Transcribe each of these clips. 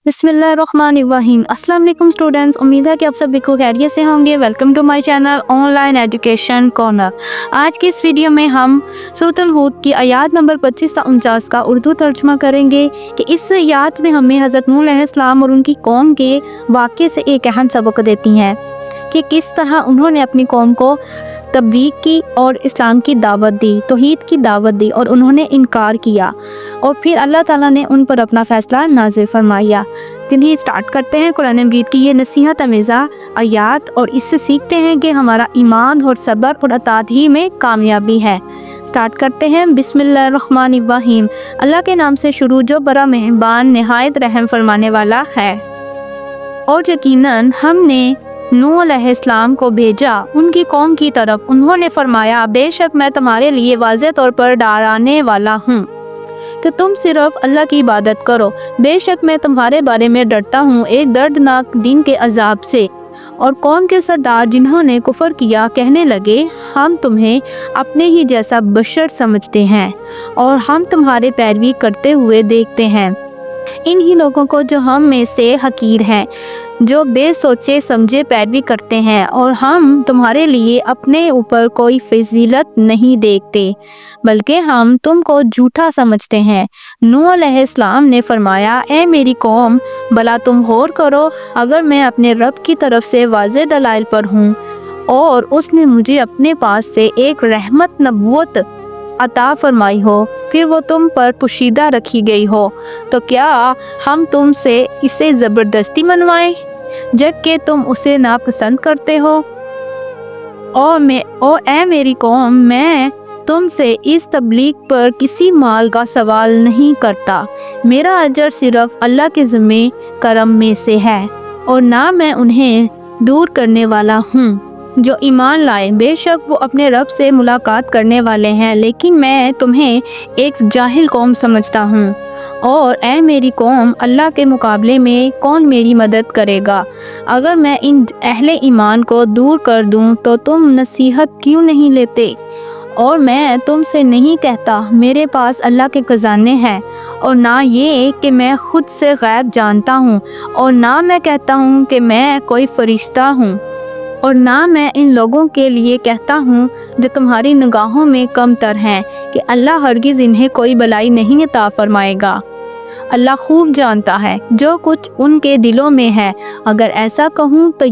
बिस्मिल्लाहिर्रहमानिर्रहीम। अस्सलाम वालेकुम स्टूडेंट्स, उम्मीद है कि आप सभी को खैरियत से होंगे। Welcome to my channel online education corner. आज की इस वीडियो में हम सूरह हूद की आयत नंबर 25 से 49 का उर्दू तर्जुमा करेंगे कि इस आयत में हमें हज़रत नूह अलैहिस्सलाम और उनकी कौम के वाक़े से एक अहम सबक देती हैं कि किस तरह उन्होंने अपनी कौम को तबलीग की और इस्लाम की दावत दी, तौहीद की दावत दी और उन्होंने इनकार किया और फिर अल्लाह ताला ने उन पर अपना फ़ैसला नाज़िल फरमाया। चलिए स्टार्ट करते हैं कुरान मजीद की ये नसीहत अमेज़ा आयत और इससे सीखते हैं कि हमारा ईमान और सब्र और अताअत ही में कामयाबी है। स्टार्ट करते हैं। बिस्मिल्लाहिर्रहमानिर्रहीम। अल्लाह के नाम से शुरू जो बड़ा मेहरबान नहायत रहम फरमाने वाला है। और यकीनन हमने नूह अलैहिस्सलाम को भेजा उनकी कौम की तरफ। उन्होंने फरमाया, बेशक मैं तुम्हारे लिए वाज़ेह तौर पर डराने वाला हूँ कि तुम सिर्फ अल्लाह की इबादत करो। बेशक मैं तुम्हारे बारे में डरता हूँ एक दर्दनाक दिन के अजाब से। और कौम के सरदार जिन्होंने कुफर किया कहने लगे, हम तुम्हें अपने ही जैसा बशर समझते हैं और हम तुम्हारे पैरवी करते हुए देखते हैं इन्हीं लोगों को जो हम में से हकीर हैं, जो बेसोचे समझे पैरवी करते हैं, और हम तुम्हारे लिए अपने ऊपर कोई फजीलत नहीं देखते बल्कि हम तुमको झूठा समझते हैं। नूह अलैहिस्सलाम ने फरमाया, ए मेरी कौम, भला तुम गौर करो, अगर मैं अपने रब की तरफ से वाज़ेह दलाइल पर हूँ और उसने मुझे अपने पास से एक रहमत नबूवत अता फरमाई हो, फिर वो तुम पर पोशीदा रखी गई हो, तो क्या हम तुमसे इसे ज़बरदस्ती मनवाएं जबकि तुम उसे नापसंद करते हो? और ए मेरी कौम, मैं तुमसे इस तबलीग पर किसी माल का सवाल नहीं करता। मेरा अजर सिर्फ अल्लाह के ज़िम्मे करम में से है और ना मैं उन्हें दूर करने वाला हूँ जो ईमान लाए। बेशक वो अपने रब से मुलाकात करने वाले हैं, लेकिन मैं तुम्हें एक जाहिल कौम समझता हूँ। और ए मेरी कौम, अल्लाह के मुकाबले में कौन मेरी मदद करेगा? अगर मैं इन अहले ईमान को दूर कर दूँ तो तुम नसीहत क्यों नहीं लेते? और मैं तुमसे नहीं कहता मेरे पास अल्लाह के खजाने हैं, और ना ये कि मैं खुद से गैब जानता हूँ, और ना मैं कहता हूँ कि मैं कोई फरिश्ता हूँ, और ना मैं इन लोगों के लिए कहता हूँ जो तुम्हारी निगाहों में कमतर हैं कि अल्लाह हरगिज़ इन्हें कोई भलाई नहीं अता फरमाएगा। अल्लाह खूब जानता है जो कुछ उनके दिलों में है। अगर ऐसा कहूँ तो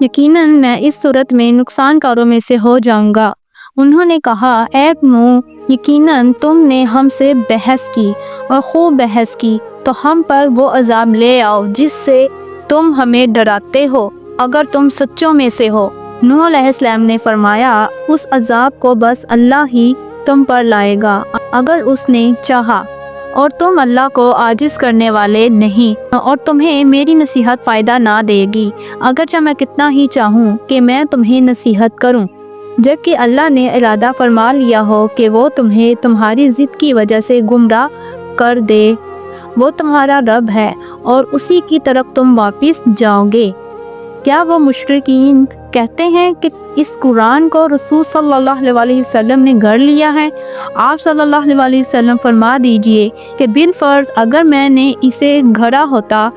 यकीनन मैं इस सूरत में नुकसानकारों में से हो जाऊँगा। उन्होंने कहा, ऐ नूह, यकीनन तुमने हमसे बहस की और खूब बहस की, तो हम पर वो अजाब ले आओ जिससे तुम हमें डराते हो, अगर तुम सच्चों में से हो। नूह अलैहिस्सलाम ने फरमाया, उस अजाब को बस अल्लाह ही तुम पर लाएगा अगर उसने चाहा, और तुम अल्लाह को आजिज करने वाले नहीं, और तुम्हें मेरी नसीहत फ़ायदा ना देगी अगरचे मैं कितना ही चाहूँ कि मैं तुम्हें नसीहत करूँ। जबकि अल्लाह ने इरादा फरमा लिया हो कि वो तुम्हें तुम्हारी ज़िद की वजह से गुमराह कर दे। वो तुम्हारा रब है और उसी की तरफ तुम वापस जाओगे। क्या वो मुशरिकीन कहते हैं कि इस कुरान को रसूल सल्लल्लाहु अलैहि वसल्लम ने गढ़ लिया है? आप सल्लल्लाहु अलैहि वसल्लम फरमा दीजिए कि बिन फर्ज अगर मैंने इसे गढ़ा होता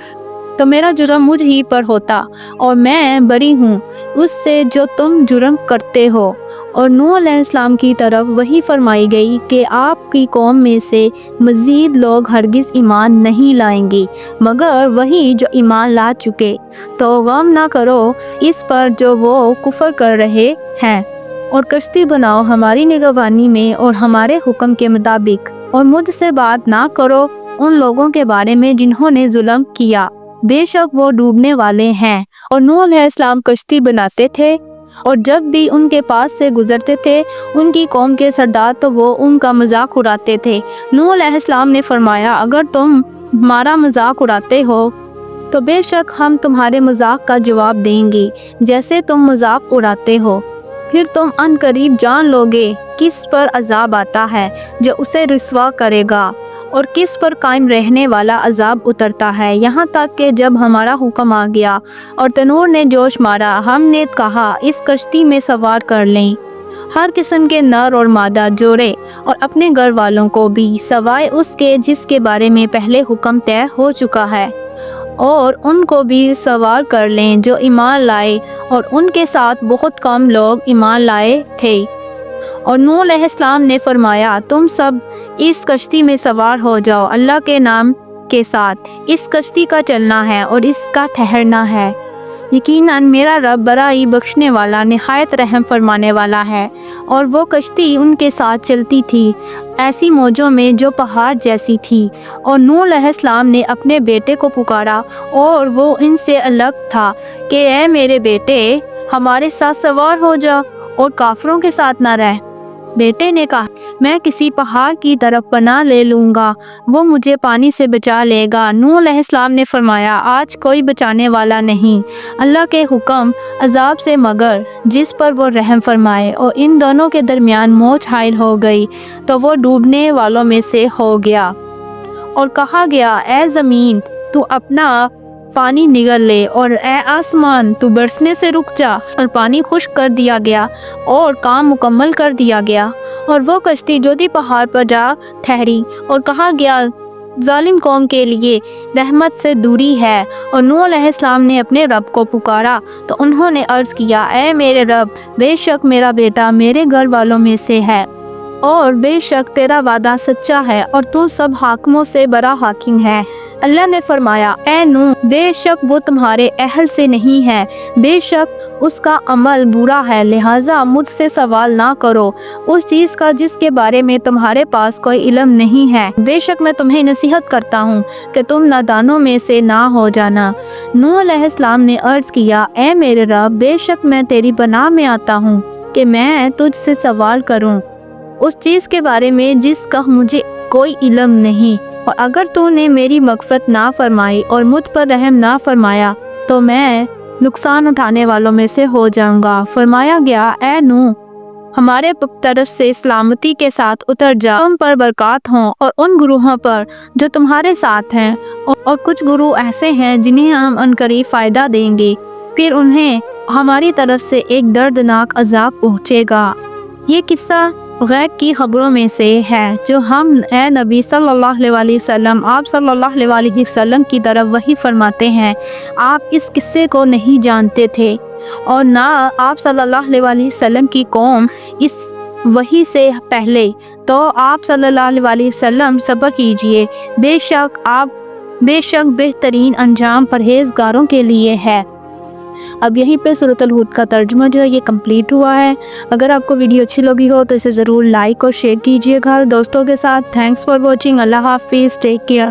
तो मेरा जुर्म मुझ ही पर होता और मैं बरी हूँ उससे जो तुम जुर्म करते हो। और नूह अलैहिस्सलाम की तरफ वही फरमाई गई कि आपकी कौम में से मज़ीद लोग हरगिज़ ईमान नहीं लाएंगे मगर वही जो ईमान ला चुके, तो गम ना करो इस पर जो वो कुफर कर रहे हैं, और कश्ती बनाओ हमारी निगरानी में और हमारे हुक्म के मुताबिक, और मुझसे बात ना करो उन लोगों के बारे में जिन्होंने जुल्म किया, बेशक वो डूबने वाले हैं। और नूह अलैहिस्सलाम कश्ती बनाते थे और जब भी उनके पास से गुजरते थे उनकी कौम के सरदार तो वो उनका मजाक उड़ाते थे। नूह अलैहिस्सलाम ने फरमाया, अगर तुम हमारा मजाक उड़ाते हो तो बेशक हम तुम्हारे मजाक का जवाब देंगे जैसे तुम मजाक उड़ाते हो। फिर तुम अनकरीब जान लोगे किस पर अजाब आता है जो उसे रुसवा करेगा और किस पर कायम रहने वाला अजाब उतरता है। यहाँ तक कि जब हमारा हुक्म आ गया और तनूर ने जोश मारा, हमने कहा इस कश्ती में सवार कर लें हर किस्म के नर और मादा, जोड़े और अपने घर वालों को भी, सवाए उसके जिसके बारे में पहले हुक्म तय हो चुका है। اور ان کو بھی سوار کر لیں جو ایمان لائے، اور ان کے ساتھ بہت کم لوگ ایمان لائے تھے۔ اور نوح علیہ السلام نے فرمایا تم سب اس کشتی میں سوار ہو جاؤ، اللہ کے نام کے ساتھ اس کشتی کا چلنا ہے اور اس کا ٹھہرنا ہے، یقیناً میرا رب بڑا ہی بخشنے والا نہایت رحم فرمانے والا ہے۔ اور وہ کشتی ان کے ساتھ چلتی تھی ایسی موجوں میں جو پہاڑ جیسی تھی، اور نوح علیہ السلام نے اپنے بیٹے کو پکارا اور وہ ان سے الگ تھا کہ اے میرے بیٹے ہمارے ساتھ سوار ہو جا اور کافروں کے ساتھ نہ رہ۔ بیٹے نے کہا میں کسی پہاڑ کی طرف پناہ لے لوں گا، وہ مجھے پانی سے بچا لے گا۔ نوح علیہ السلام نے فرمایا آج کوئی بچانے والا نہیں اللہ کے حکم عذاب سے مگر جس پر وہ رحم فرمائے۔ اور ان دونوں کے درمیان موج حائل ہو گئی تو وہ ڈوبنے والوں میں سے ہو گیا، اور کہا گیا اے زمین تو اپنا پانی نگل لے، اور اے آسمان تو برسنے سے رک جا، اور پانی خشک کر دیا گیا اور کام مکمل کر دیا گیا۔ اور وہ کشتی جودھی پہاڑ پر جا ٹھہری، اور کہا گیا ظالم قوم کے لیے رحمت سے دوری ہے۔ اور نوح علیہ السلام نے اپنے رب کو پکارا تو انہوں نے عرض کیا اے میرے رب بے شک میرا بیٹا میرے گھر والوں میں سے ہے، اور بے شک تیرا وعدہ سچا ہے اور تو سب حاکموں سے بڑا حاکم ہے۔ اللہ نے فرمایا اے نوح بے شک وہ تمہارے اہل سے نہیں ہے، بے شک اس کا عمل برا ہے، لہٰذا مجھ سے سوال نہ کرو اس چیز کا جس کے بارے میں تمہارے پاس کوئی علم نہیں ہے، بے شک میں تمہیں نصیحت کرتا ہوں کہ تم نادانوں میں سے نہ ہو جانا۔ نوح علیہ السلام نے عرض کیا اے میرے رب بے شک میں تیری پناہ میں آتا ہوں کہ میں تجھ سے سوال کروں اس چیز کے بارے میں جس کا مجھے کوئی علم نہیں، اور اگر تو نے میری مغفرت نہ فرمائی اور مجھ پر رحم نہ فرمایا تو میں نقصان اٹھانے والوں میں سے ہو جاؤں گا۔ فرمایا گیا اے نوح ہمارے طرف سے سلامتی کے ساتھ اتر جا، تم پر برکات ہوں اور ان گروہوں پر جو تمہارے ساتھ ہیں، اور کچھ گروہ ایسے ہیں جنہیں ہم عنقریب فائدہ دیں گے، پھر انہیں ہماری طرف سے ایک دردناک عذاب پہنچے گا۔ یہ قصہ غیب کی خبروں میں سے ہے جو ہم اے نبی صلی اللہ علیہ وسلم آپ صلی اللہ علیہ وسلم کی طرف وحی فرماتے ہیں۔ آپ اس قصے کو نہیں جانتے تھے اور نہ آپ صلی اللہ علیہ وسلم کی قوم اس وحی سے پہلے، تو آپ صلی اللہ علیہ وسلم صبر کیجئے، بے شک بہترین انجام پرہیزگاروں کے لیے ہے۔ اب یہیں پہ سورۃ الہود کا ترجمہ جو ہے یہ کمپلیٹ ہوا ہے۔ اگر آپ کو ویڈیو اچھی لگی ہو تو اسے ضرور لائک اور شیئر کیجئے گا دوستوں کے ساتھ۔ Thanks for watching. اللہ حافظ، ٹیک کیئر۔